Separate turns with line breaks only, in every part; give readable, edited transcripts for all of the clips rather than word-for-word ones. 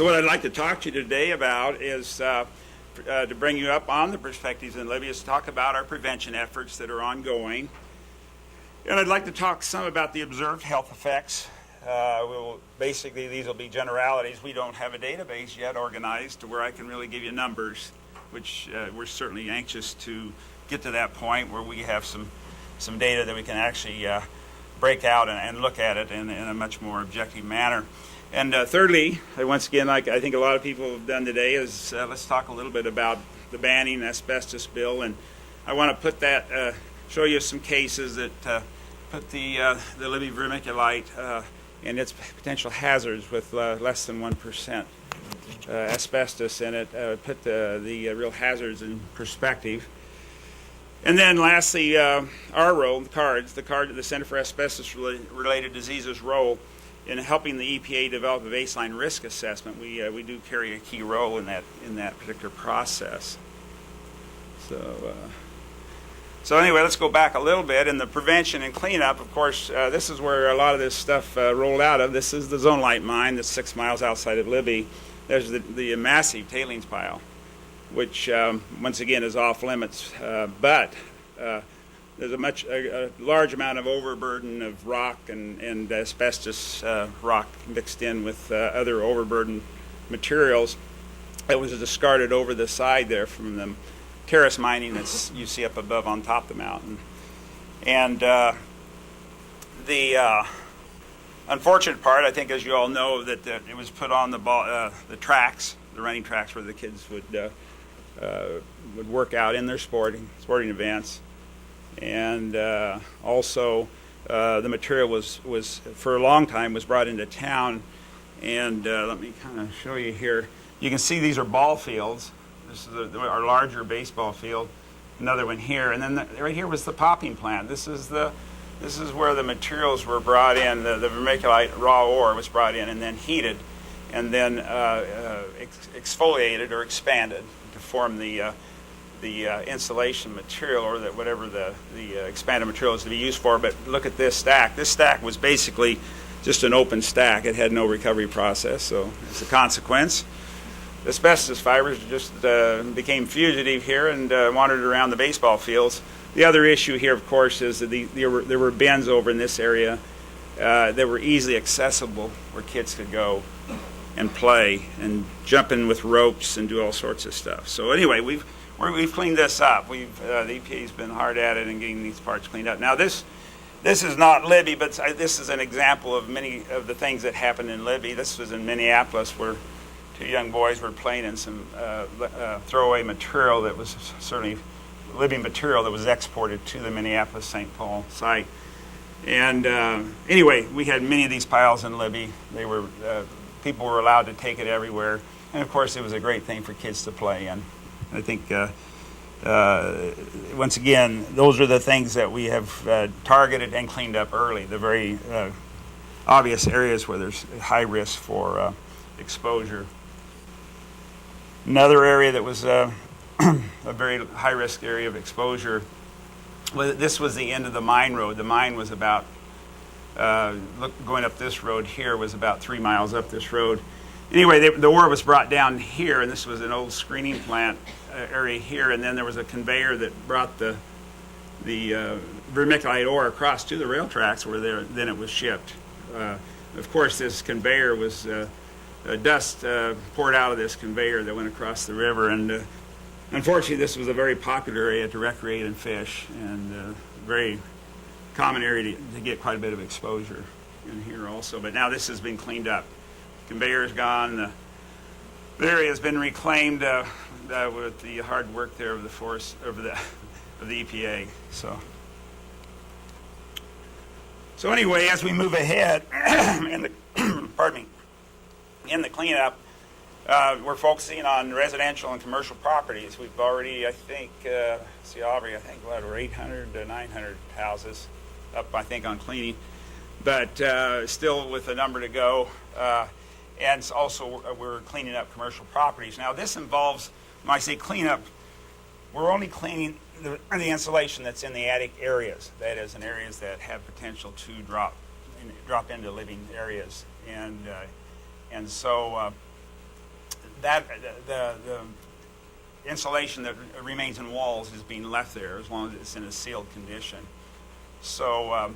So what I'd like to talk to you today about is to bring you up on the perspectives in Libby is to talk about our prevention efforts that are ongoing. And I'd like to talk some about the observed health effects. Basically, these will be generalities. We don't have a database yet organized to where I can really give you numbers, which we're certainly anxious to get to that point where we have some data that we can actually break out and look at it in a much more objective manner. And thirdly, once again, like I think a lot of people have done today, is let's talk a little bit about the banning asbestos bill. And I want to put that, show you some cases that put the Libby vermiculite and its potential hazards with less than 1% asbestos in it, put the real hazards in perspective. And then lastly, our role, the Center for Asbestos-Related Diseases role in helping the EPA develop a baseline risk assessment. We do carry a key role in that particular process. So anyway, let's go back a little bit. In the prevention and cleanup, of course, this is where a lot of this stuff rolled out of. This is the Zonelite mine that's 6 miles outside of Libby. There's the massive tailings pile, which once again is off limits, but there's a large amount of overburden of rock and asbestos rock mixed in with other overburden materials that was discarded over the side there from the terrace mining that you see up above on top of the mountain. And the unfortunate part, I think, as you all know, that it was put on the tracks, the running tracks where the kids would work out in their sporting events. And also the material was for a long time was brought into town. And let me kind of show you here. You can see these are ball fields. This is our larger baseball field. Another one here, and then right here was the popping plant. This is where the materials were brought in. The vermiculite raw ore was brought in and then heated, and then exfoliated or expanded to form the insulation material, or whatever the expanded material is to be used for. But look at this stack. This stack was basically just an open stack. It had no recovery process. So as a consequence, asbestos fibers just became fugitive here and wandered around the baseball fields. The other issue here, of course, is that there were bins over in this area that were easily accessible where kids could go and play and jump in with ropes and do all sorts of stuff. So anyway, we've cleaned this up. The EPA's been hard at it in getting these parts cleaned up. Now this is not Libby, but this is an example of many of the things that happened in Libby. This was in Minneapolis, where two young boys were playing in some throwaway material that was certainly Libby material that was exported to the Minneapolis-St. Paul site. And anyway, we had many of these piles in Libby. They were people were allowed to take it everywhere, and of course, it was a great thing for kids to play in. I think once again, those are the things that we have targeted and cleaned up early. The very obvious areas where there's high risk for exposure. Another area that was a very high-risk area of exposure, this was the end of the mine road. The mine was about, going up this road here was about 3 miles up this road. Anyway, the ore was brought down here, and this was an old screening plant area here, and then there was a conveyor that brought the vermiculite ore across to the rail tracks where then it was shipped. Of course, this conveyor was dust poured out of this conveyor that went across the river, and unfortunately this was a very popular area to recreate and fish, and a very common area to get quite a bit of exposure in here also. But now this has been cleaned up. The conveyor is gone. The area has been reclaimed with the hard work there of the forest of the EPA. So anyway, as we move ahead in the cleanup, we're focusing on residential and commercial properties. We've already, I think, Aubrey, I think we're 800 to 900 houses up, I think, on cleaning, but still with a number to go. And also, we're cleaning up commercial properties. Now, this involves, when I say cleanup, we're only cleaning the insulation that's in the attic areas. That is, in areas that have potential to drop into living areas. And so the insulation that remains in walls is being left there as long as it's in a sealed condition. So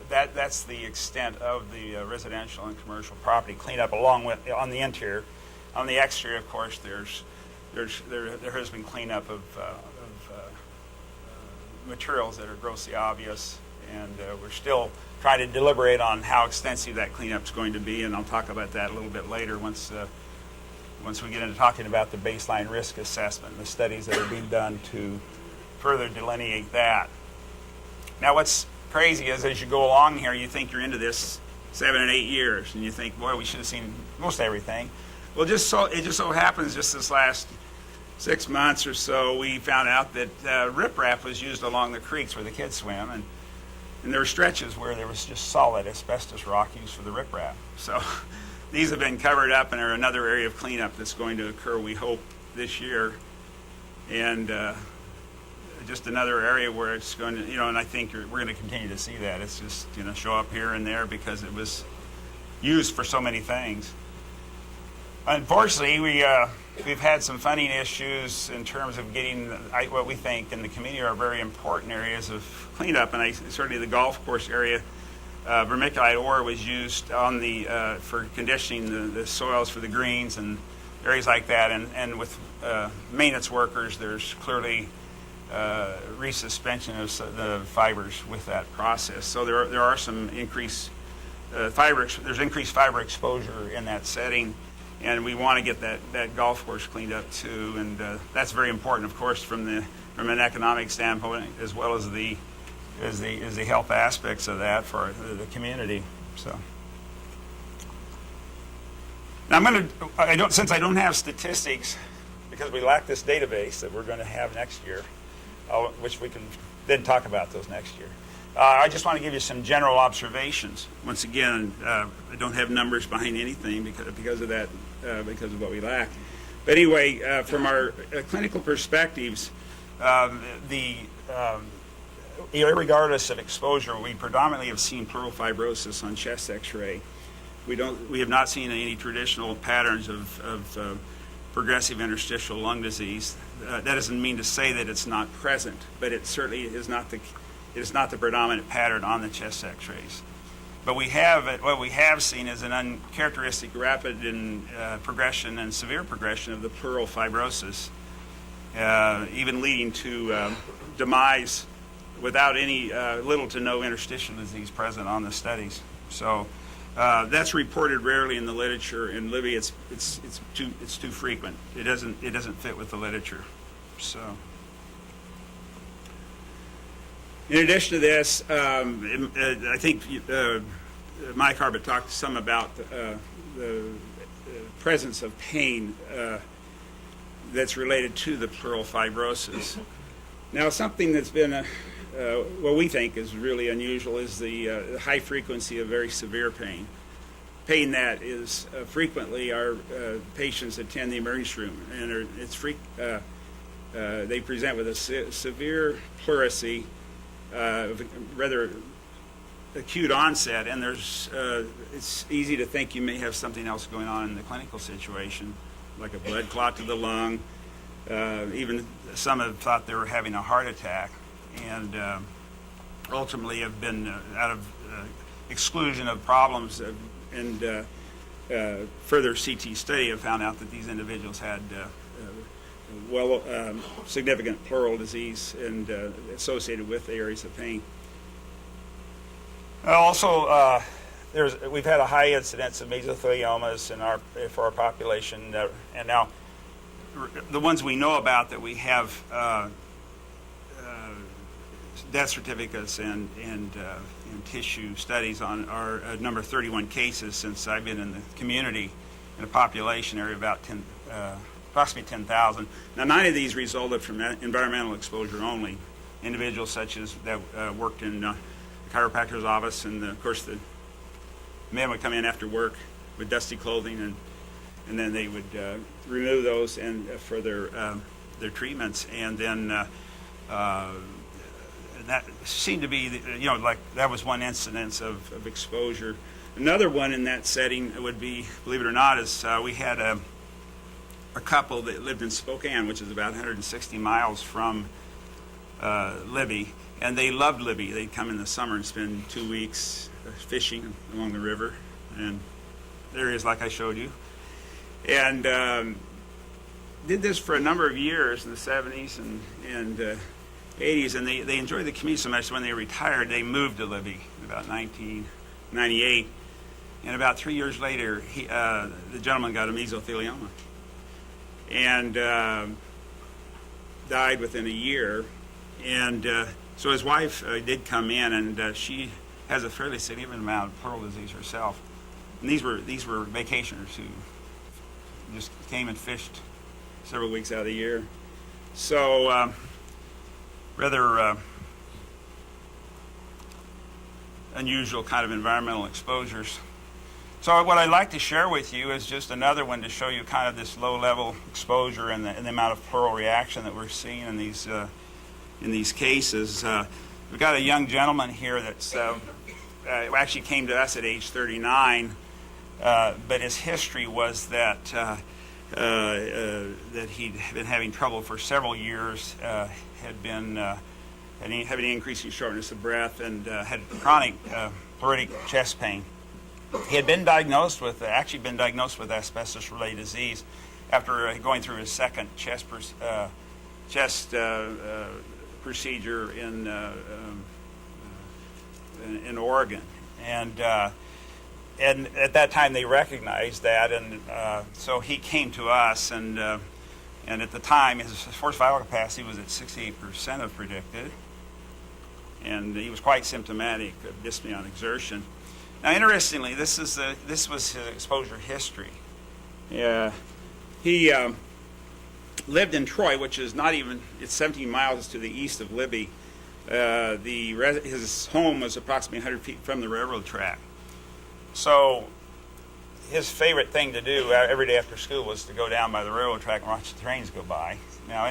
that's the extent of the residential and commercial property cleanup, along with on the interior. On the exterior, of course, there has been cleanup of materials that are grossly obvious, and we're still trying to deliberate on how extensive that cleanup is going to be, and I'll talk about that a little bit later once we get into talking about the baseline risk assessment and the studies that are being done to further delineate that. Now, what's crazy is as you go along here, you think you're into this 7 and 8 years, and you think, boy, we should have seen most everything. Well, it just so happens just this last 6 months or so, we found out that riprap was used along the creeks where the kids swim, and there were stretches where there was just solid asbestos rock used for the riprap. So these have been covered up and are another area of cleanup that's going to occur, we hope, this year. And just another area where it's going to, and I think we're going to continue to see that. It's just, show up here and there because it was used for so many things. Unfortunately, we've had some funding issues in terms of getting what we think in the community are very important areas of cleanup, and certainly the golf course area. Vermiculite ore was used on for conditioning the soils for the greens and areas like that, and with maintenance workers, there's clearly resuspension of the fibers with that process. So there are some increased there's increased fiber exposure in that setting. And we want to get that golf course cleaned up too, and that's very important, of course, from an economic standpoint, as well as the health aspects of that for the community. So now since I don't have statistics, because we lack this database that we're going to have next year, which we can then talk about those next year. I just want to give you some general observations. Once again, I don't have numbers behind anything because of that, because of what we lack. But anyway, from our clinical perspectives, irregardless of exposure, we predominantly have seen pleural fibrosis on chest X-ray. We have not seen any traditional patterns of progressive interstitial lung disease. That doesn't mean to say that it's not present, but it certainly is not the predominant pattern on the chest X-rays. But what we have seen is an uncharacteristic rapid progression and severe progression of the pleural fibrosis, even leading to demise without any little to no interstitial disease present on the studies. So that's reported rarely in the literature. In Libby, it's too frequent. It doesn't fit with the literature. So. In addition to this, I think Mike Harbert talked some about the presence of pain that's related to the pleural fibrosis. Now, something that's been, what we think is really unusual is the high frequency of very severe pain. Pain that is frequently our patients attend the emergency room, and they present with a severe pleurisy, rather acute onset, and it's easy to think you may have something else going on in the clinical situation, like a blood clot to the lung. Even some have thought they were having a heart attack, and ultimately have been out of exclusion of problems, and further CT study have found out that these individuals had significant pleural disease and associated with the areas of pain. Also, we've had a high incidence of mesotheliomas for our population, and now the ones we know about that we have death certificates and tissue studies on are number 31 cases since I've been in the community in a population area of about approximately 10,000. Now, 9 of these resulted from environmental exposure only. Individuals such as that worked in the chiropractor's office, and of course the men would come in after work with dusty clothing, and then they would remove those and for their treatments, and then that seemed to be like that was one incidence of exposure. Another one in that setting would be, believe it or not, is we had a couple that lived in Spokane, which is about 160 miles from Libby, and they loved Libby. They'd come in the summer and spend 2 weeks fishing along the river and areas like I showed you, and did this for a number of years in the 70s and 80s, and they enjoyed the commute so much. When they retired, they moved to Libby in about 1998, and about 3 years later, the gentleman got a mesothelioma and died within a year. And so his wife did come in, and she has a fairly significant amount of pleural disease herself. And these were vacationers who just came and fished several weeks out of the year. So rather unusual kind of environmental exposures. So what I'd like to share with you is just another one to show you kind of this low-level exposure and the amount of pleural reaction that we're seeing in these cases. We've got a young gentleman here that's actually came to us at age 39, but his history was that he'd been having trouble for several years, had been having increasing shortness of breath, and had chronic pleuritic chest pain. He had been diagnosed with asbestos-related disease after going through his second chest procedure in Oregon, and at that time they recognized that, and so he came to us, and at the time his forced vital capacity was at 68% of predicted, and he was quite symptomatic of dyspnea on exertion. Now, interestingly, this was his exposure history. He lived in Troy, which is it's 17 miles to the east of Libby. His home was approximately 100 feet from the railroad track. So his favorite thing to do every day after school was to go down by the railroad track and watch the trains go by. Now,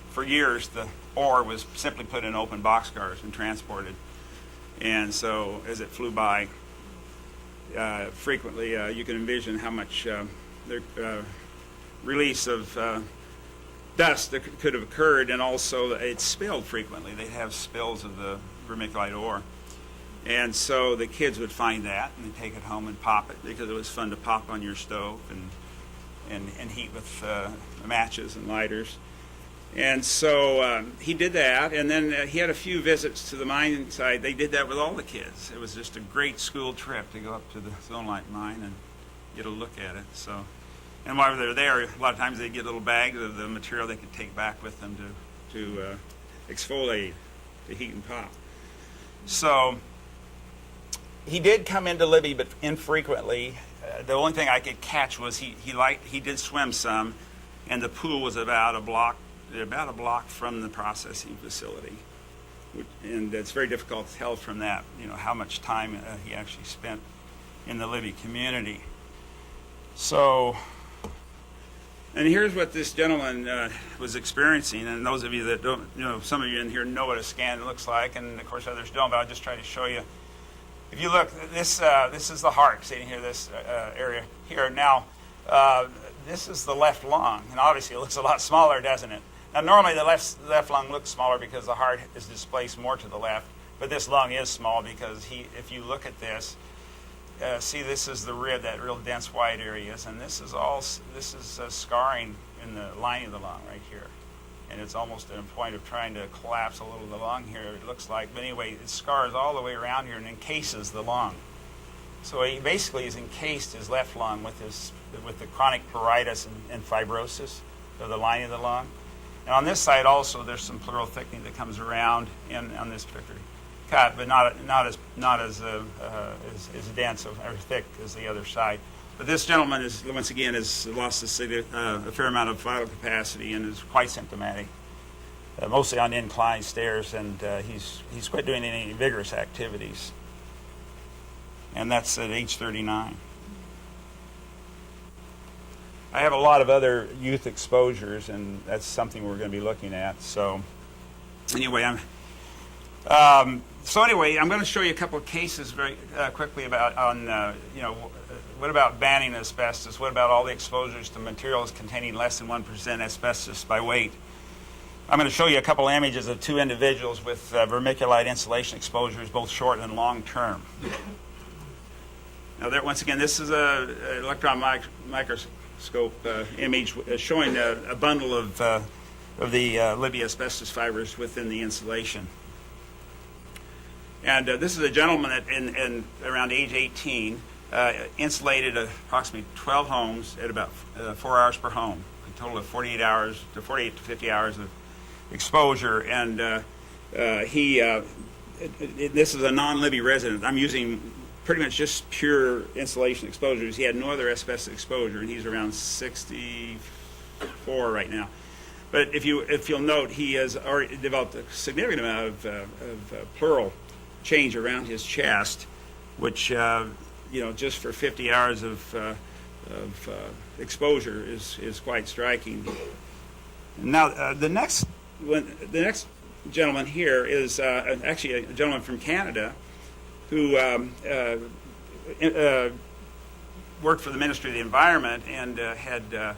for years, the ore was simply put in open boxcars and transported. And so as it flew by, frequently you can envision how much release of dust that could have occurred, and also it spilled frequently. They'd have spills of the vermiculite ore. And so the kids would find that and they'd take it home and pop it, because it was fun to pop on your stove and heat with matches and lighters. And so he did that, and then he had a few visits to the mine site. They did that with all the kids. It was just a great school trip to go up to the zonelite mine and get a look at it. So, and while they're there, a lot of times they'd get little bags of the material they could take back with them to exfoliate, to heat and pop. So he did come into Libby, but infrequently. The only thing I could catch was he did swim some, and the pool was about a block from the processing facility, and it's very difficult to tell from that, how much time he actually spent in the Libby community. So, and here's what this gentleman was experiencing, and those of you that don't, some of you in here know what a scan looks like, and of course others don't, but I'll just try to show you. If you look, this is the heart sitting here, this area here. Now, this is the left lung, and obviously it looks a lot smaller, doesn't it? Now, normally the left lung looks smaller because the heart is displaced more to the left, but this lung is small because if you look at this, see, this is the rib, that real dense white areas, and this is scarring in the lining of the lung right here, and it's almost at a point of trying to collapse a little of the lung here, it looks like. But anyway, it scars all the way around here and encases the lung. So he basically has encased his left lung with the chronic pruritus and fibrosis of the lining of the lung. And on this side also, there's some pleural thickening that comes around on this particular cut, but not as dense or thick as the other side. But this gentleman has lost a fair amount of vital capacity and is quite symptomatic, mostly on inclined stairs, and he's quit doing any vigorous activities. And that's at age 39. I have a lot of other youth exposures, and that's something we're going to be looking at. So anyway, I'm going to show you a couple of cases very quickly about what about banning asbestos? What about all the exposures to materials containing less than 1% asbestos by weight? I'm going to show you a couple images of two individuals with vermiculite insulation exposures, both short and long term. Now, once again, this is an electron microscope image showing a bundle of the Libby asbestos fibers within the insulation. And this is a gentleman in around age 18, insulated approximately 12 homes at about 4 hours per home, a total of 48 to 50 hours of exposure. And this is a non-Libby resident. I'm using pretty much just pure insulation exposures. He had no other asbestos exposure, and he's around 64 right now. But if you'll note, he has already developed a significant amount of pleural change around his chest, which just for 50 hours of exposure is quite striking. Now the next gentleman here is actually a gentleman from Canada who worked for the Ministry of the Environment and had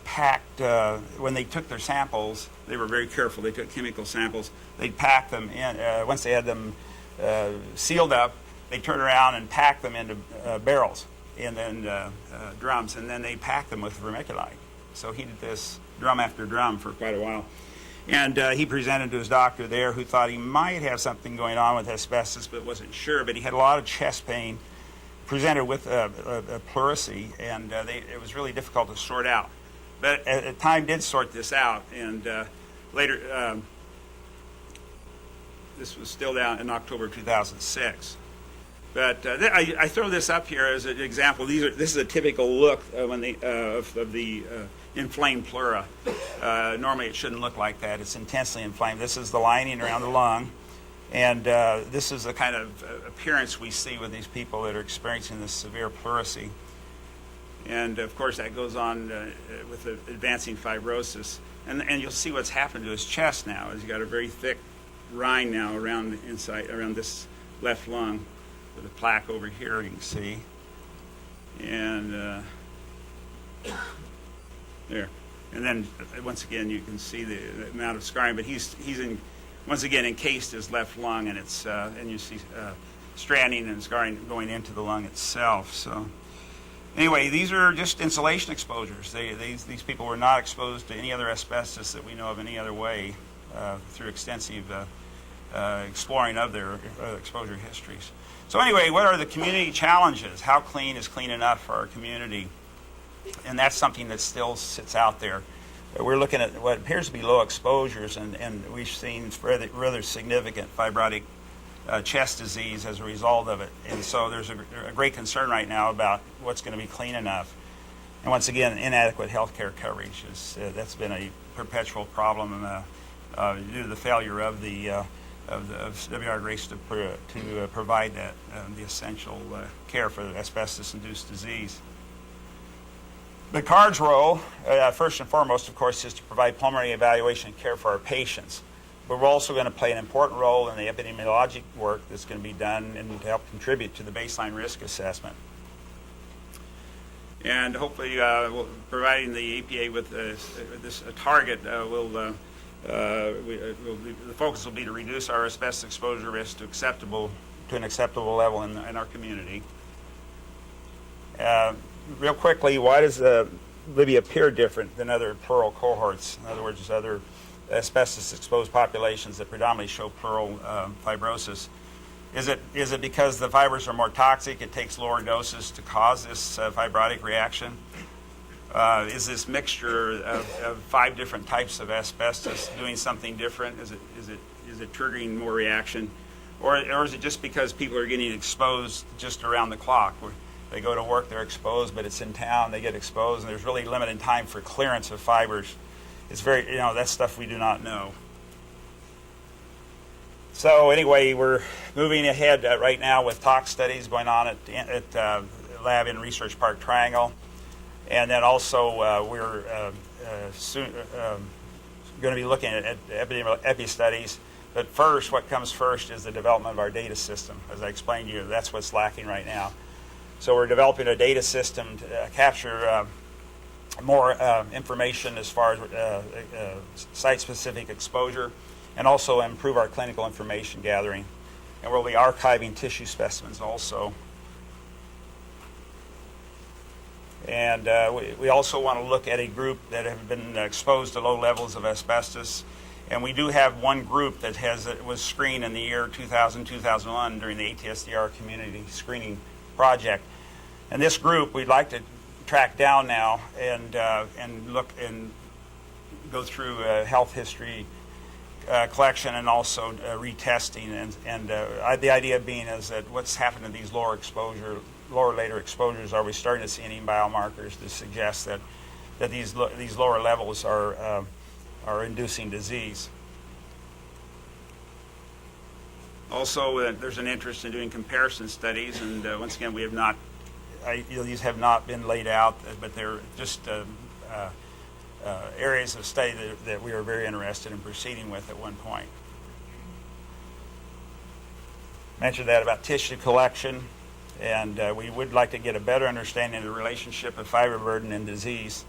packed, when they took their samples, they were very careful. They took chemical samples. They'd pack them in. Once they had them sealed up, they'd turn around and pack them into barrels and then drums, and then they packed them with vermiculite. So he did this drum after drum for quite a while. And he presented to his doctor there, who thought he might have something going on with asbestos but wasn't sure. But he had a lot of chest pain, presented with a pleurisy, and it was really difficult to sort out. But at time did sort this out, and later, this was still down in October 2006. But I throw this up here as an example. This is a typical look of the inflamed pleura. Normally it shouldn't look like that. It's intensely inflamed. This is the lining around the lung. And this is the kind of appearance we see with these people that are experiencing this severe pleurisy. And of course that goes on with the advancing fibrosis. And you'll see what's happened to his chest now. He's got a very thick rind now around this left lung, with a plaque over here you can see. And there. And then once again you can see the amount of scarring, but he's once again encased his left lung, and it's and you see stranding and scarring going into the lung itself. So anyway, these are just insulation exposures. These people were not exposed to any other asbestos that we know of any other way through extensive exploring of their exposure histories. So anyway, what are the community challenges? How clean is clean enough for our community? And that's something that still sits out there. We're looking at what appears to be low exposures, and we've seen rather significant fibrotic chest disease as a result of it. And so there's a great concern right now about what's going to be clean enough. And once again, inadequate health care coverage that's been a perpetual problem due to the failure of W.R. Grace to provide that the essential care for asbestos-induced disease. The CARD's role, first and foremost, of course, is to provide pulmonary evaluation and care for our patients. But we're also going to play an important role in the epidemiologic work that's going to be done and to help contribute to the baseline risk assessment. And hopefully, providing the EPA with this target, the focus will be to reduce our asbestos exposure risk to an acceptable level in our community. Real quickly, why does Libby appear different than other pleural cohorts? In other words, other asbestos-exposed populations that predominantly show pleural fibrosis. Is it because the fibers are more toxic? It takes lower doses to cause this fibrotic reaction? Is this mixture of 5 different types of asbestos doing something different? Is it triggering more reaction, or is it just because people are getting exposed just around the clock? They go to work, they're exposed, but it's in town, they get exposed, and there's really limited time for clearance of fibers. It's very, that's stuff we do not know. So anyway, we're moving ahead right now with tox studies going on at lab in Research Park Triangle. And then also we're soon going to be looking at epi studies. But first, what comes first is the development of our data system. As I explained to you, that's what's lacking right now. So we're developing a data system to capture more information as far as site-specific exposure, and also improve our clinical information gathering. And we'll be archiving tissue specimens also. And we also want to look at a group that have been exposed to low levels of asbestos. And we do have one group that was screened in the year 2000-2001 during the ATSDR community screening project. And this group we'd like to track down now and look and go through health history collection and also retesting. And the idea being is that what's happened to these lower later exposures, are we starting to see any biomarkers to suggest that these lower levels are inducing disease? Also, there's an interest in doing comparison studies, and once again, we have not. These have not been laid out, but they're just areas of study that we are very interested in proceeding with at one point. Mentioned that about tissue collection, and we would like to get a better understanding of the relationship of fiber burden and disease.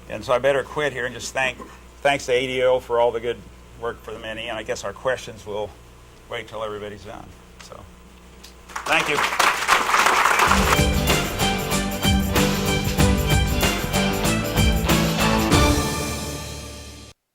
And so I better quit here and just thanks to ADAO for all the good work for the many, and I guess our questions will wait till everybody's done. So, thank you.